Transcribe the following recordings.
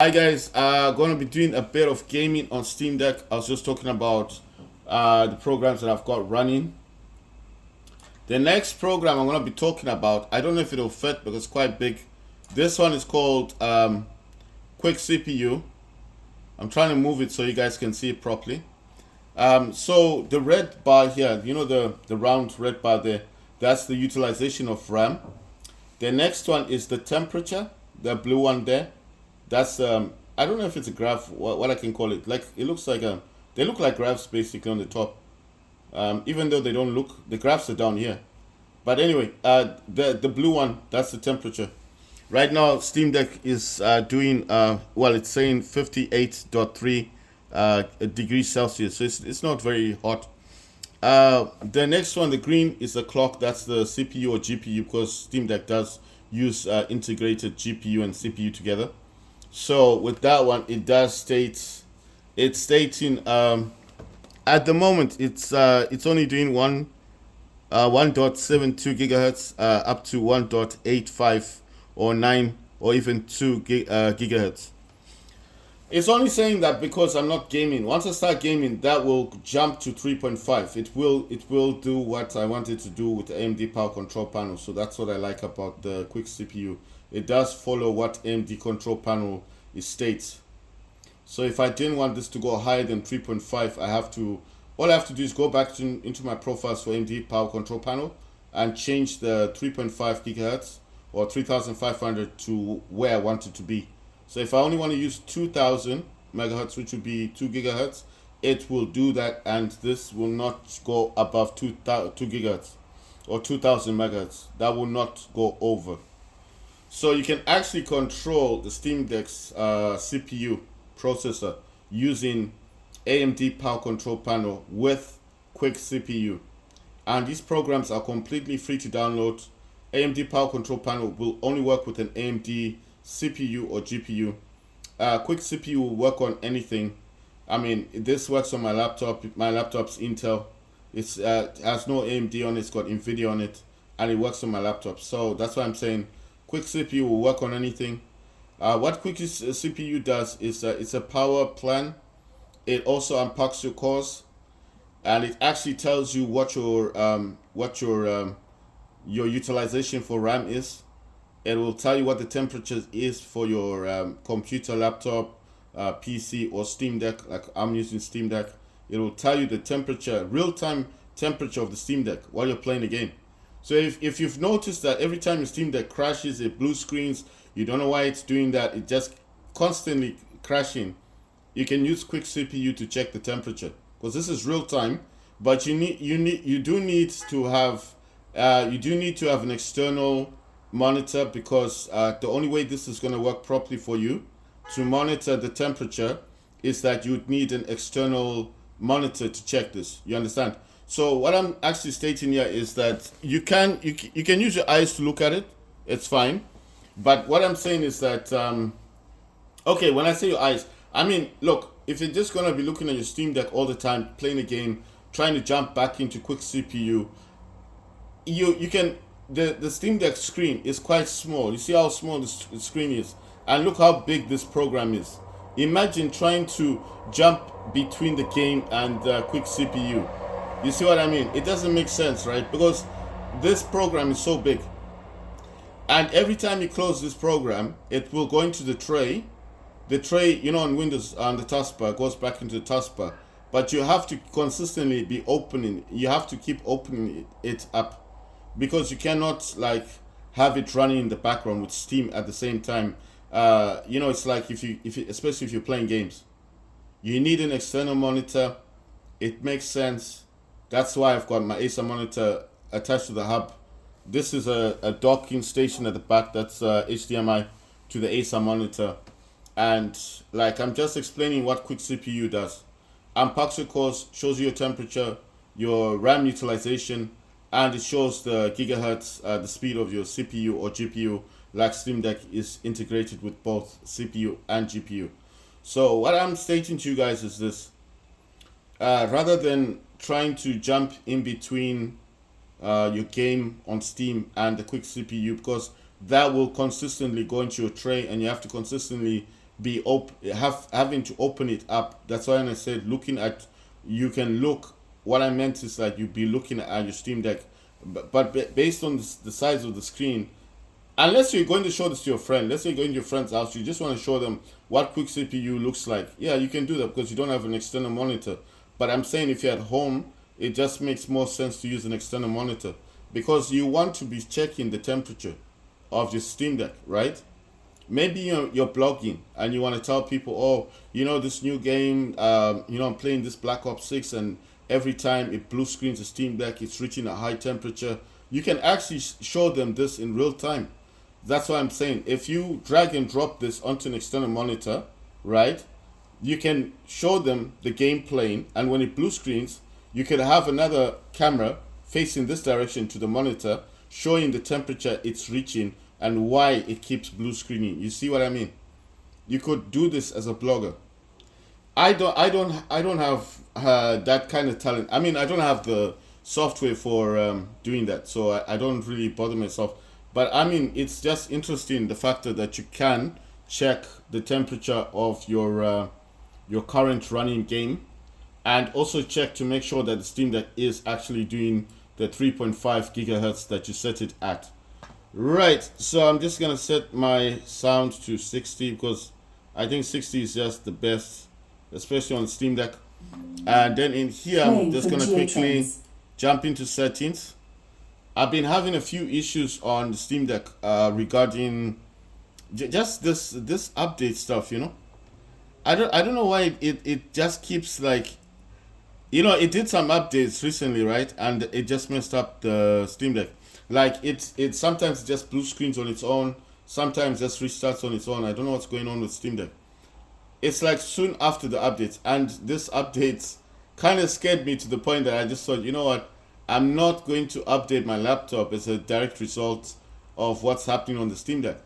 Hi guys, going to be doing a bit of gaming on Steam Deck. I was just talking about the programs that I've got running. The next program I'm going to be talking about, I don't know if it'll fit because it's quite big. This one is called Quick CPU. I'm trying to move it so you guys can see it properly. So the red bar here, you know the round red bar there, that's the utilization of RAM. The next one is the temperature, the blue one there. That's I don't know if it's a graph, what I can call it. Like it looks like they look like graphs basically on the top. Even though they don't look, the graphs are down here. But anyway, the blue one, that's the temperature. Right now, Steam Deck is doing well. It's saying 58.3 degrees Celsius, so it's not very hot. The next one, the green, is the clock. That's the CPU or GPU because Steam Deck does use integrated GPU and CPU together. So with that one, it does state it's stating at the moment it's only doing 1.72 gigahertz up to 1.85 or 9 or even 2 gigahertz. It's only saying that because I'm not gaming. Once I start gaming, that will jump to 3.5. It will do what I wanted to do with the AMD power control panel. So that's what I like about the quick CPU. It does follow what AMD control panel it states. So if I didn't want this to go higher than 3.5, all I have to do is go back into my profiles for AMD power control panel and change the 3.5 gigahertz or 3500 to where I want it to be. So if I only want to use 2000 megahertz, which would be 2 gigahertz, it will do that, and this will not go above 2 gigahertz or 2000 megahertz. That will not go over. So you can actually control the Steam Deck's CPU processor using AMD Power Control Panel with Quick CPU. And these programs are completely free to download. AMD Power Control Panel will only work with an AMD CPU or GPU. Quick CPU will work on anything. I mean, this works on my laptop. My laptop's Intel. It has no AMD on it. It's got NVIDIA on it, and it works on my laptop. So that's why I'm saying Quick CPU will work on anything. What Quick CPU does is it's a power plan. It also unpacks your cores, and it actually tells you what your utilization for RAM is. It will tell you what the temperature is for your computer, laptop, PC, or Steam Deck. Like I'm using Steam Deck. It will tell you the temperature, real-time temperature of the Steam Deck while you're playing the game. So if you've noticed that every time your Steam Deck crashes, it blue screens, you don't know why it's doing that, it just constantly crashing, you can use Quick CPU to check the temperature because this is real time. But you do need to have an external monitor because the only way this is going to work properly for you to monitor the temperature is that you would need an external monitor to check this. You understand? So what I'm actually stating here is that you can use your eyes to look at it. It's fine. But what I'm saying is that okay, when I say your eyes, I mean, look, if you're just gonna be looking at your Steam Deck all the time, playing a game, trying to jump back into quick CPU, you can the Steam Deck screen is quite small. You see how small the screen is, and look how big this program is. Imagine trying to jump between the game and quick CPU. You see what I mean? It doesn't make sense, right? Because this program is so big. And every time you close this program, it will go into the tray. The tray, on Windows, on the taskbar, goes back into the taskbar. But you have to consistently be opening. You have to keep opening it up because you cannot have it running in the background with Steam at the same time. It's like if you especially if you're playing games, you need an external monitor. It makes sense. That's why I've got my Acer monitor attached to the hub. This is a docking station at the back that's HDMI to the Acer monitor. And I'm just explaining what Quick CPU does. Unpacks your cores, shows you your temperature, your RAM utilization, and it shows the gigahertz, the speed of your CPU or GPU. Like Steam Deck is integrated with both CPU and GPU. So what I'm stating to you guys is this. Rather than trying to jump in between your game on Steam and the quick CPU, because that will consistently go into your tray and you have to consistently be having to open it up. That's why when I said looking at, you can look. What I meant is that you'd be looking at your Steam Deck, but based on the size of the screen, unless you're going to show this to your friend, let's say you're going to your friend's house, you just want to show them what quick CPU looks like. Yeah, you can do that because you don't have an external monitor. But I'm saying if you're at home, it just makes more sense to use an external monitor because you want to be checking the temperature of your Steam Deck, right? Maybe you're blogging and you want to tell people, oh, this new game, I'm playing this Black Ops 6, and every time it blue screens the Steam Deck, it's reaching a high temperature. You can actually show them this in real time. That's what I'm saying. If you drag and drop this onto an external monitor, right, you can show them the game playing, and when it blue screens, you could have another camera facing this direction to the monitor, showing the temperature it's reaching and why it keeps blue screening. You see what I mean? You could do this as a blogger. I don't have that kind of talent. I mean, I don't have the software for doing that, so I don't really bother myself. But I mean, it's just interesting the factor that you can check the temperature of your current running game, and also check to make sure that the Steam Deck is actually doing the 3.5 gigahertz that you set it at. Right, so I'm just gonna set my sound to 60 because I think 60 is just the best, especially on Steam Deck. And then in here, I'm just gonna quickly jump into settings. I've been having a few issues on the Steam Deck regarding just this update stuff. I don't know why it just keeps like, it did some updates recently, right? And it just messed up the Steam Deck. Like it sometimes just blue screens on its own, sometimes just restarts on its own. I don't know what's going on with Steam Deck. It's like soon after the updates, and this update kind of scared me to the point that I just thought, you know what, I'm not going to update my laptop as a direct result of what's happening on the Steam Deck.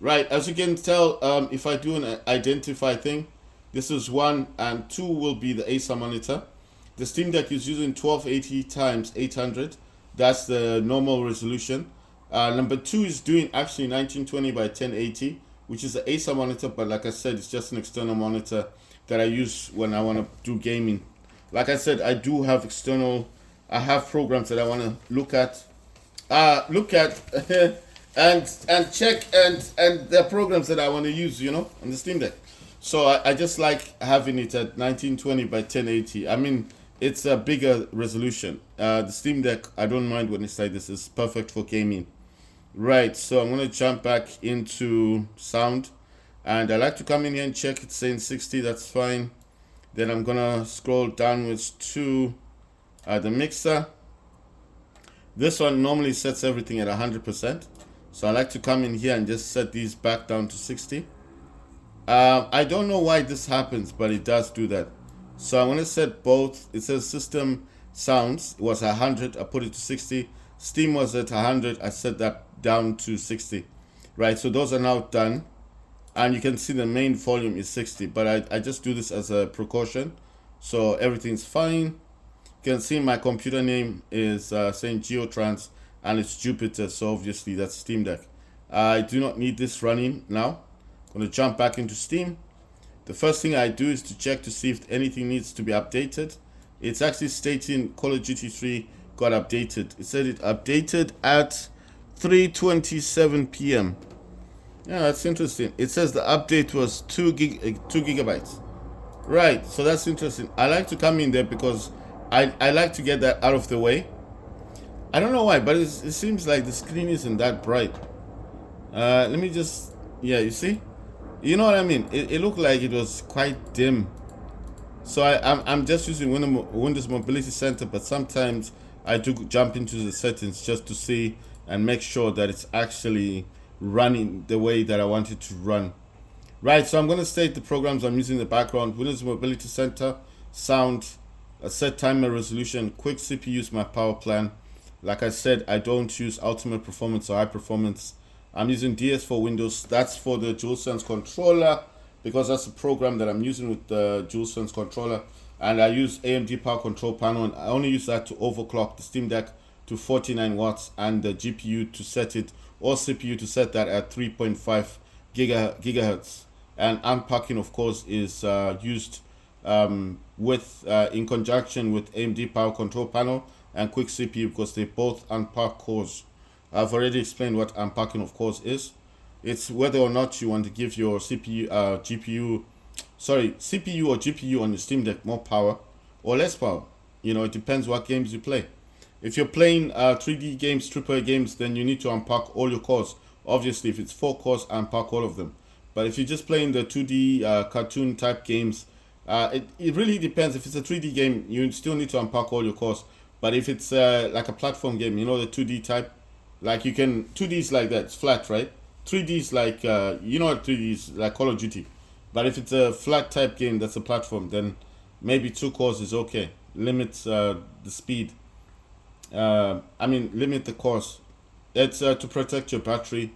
Right, as you can tell, if I do an identify thing, this is 1, and 2 will be the Acer monitor. The Steam Deck is using 1280 times 800. That's the normal resolution. Number 2 is doing actually 1920 by 1080, which is the Acer monitor, but like I said, it's just an external monitor that I use when I want to do gaming. Like I said, I do have I have programs that I want to look at and check, and there are programs that I want to use, on the Steam Deck. So I just like having it at 1920 by 1080. I mean, it's a bigger resolution. The Steam Deck, I don't mind when it's like this. It's perfect for gaming. Right, so I'm going to jump back into sound. And I like to come in here and check it's saying 60. That's fine. Then I'm going to scroll downwards to the mixer. This one normally sets everything at 100%. So I like to come in here and just set these back down to 60. I don't know why this happens, but it does do that. So I'm going to set both. It says system sounds was 100. I put it to 60. Steam was at 100. I set that down to 60. Right, so those are now done. And you can see the main volume is 60. But I just do this as a precaution. So everything's fine. You can see my computer name is saying Geotrans, and it's Jupiter. So obviously that's Steam Deck. I do not need this running now. I'm going to jump back into Steam. The first thing I do is to check to see if anything needs to be updated. It's actually stating Call of Duty 3 got updated. It said it updated at 3:27 p.m. Yeah, that's interesting. It says the update was 2 gigabytes. Right, so that's interesting. I like to come in there because I like to get that out of the way. I don't know why, but it seems like the screen isn't that bright. Let me just, yeah, you see? You know what I mean? It looked like it was quite dim. So I'm just using Windows Mobility Center, but sometimes I do jump into the settings just to see and make sure that it's actually running the way that I want it to run. Right, so I'm going to state the programs I'm using in the background. Windows Mobility Center, sound, a set timer resolution, quick CPU is my power plan. Like I said, I don't use ultimate performance or high performance. I'm using DS for Windows. That's for the DualSense controller because that's the program that I'm using with the DualSense controller. And I use AMD Power Control Panel, and I only use that to overclock the Steam Deck to 49 watts and the GPU to set it, or CPU to set that at 3.5 gigahertz. And unpacking, of course, is used with in conjunction with AMD Power Control Panel and Quick CPU, because they both unpack cores. I've already explained what unpacking, of course, is. It's whether or not you want to give your CPU or GPU on the Steam Deck more power or less power. It depends what games you play. If you're playing 3D games, AAA games, then you need to unpack all your cores. Obviously, if it's 4 cores, unpack all of them. But if you're just playing the 2D cartoon type games, it really depends. If it's a 3D game, you still need to unpack all your cores. But if it's like a platform game, the 2D type, like 2D is like that, it's flat, right? 3D is like, what 3D is, like Call of Duty. But if it's a flat type game that's a platform, then maybe 2 cores is okay. Limits the speed. Limit the cores. It's to protect your battery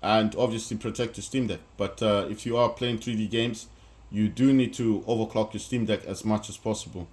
and obviously protect your Steam Deck. But if you are playing 3D games, you do need to overclock your Steam Deck as much as possible.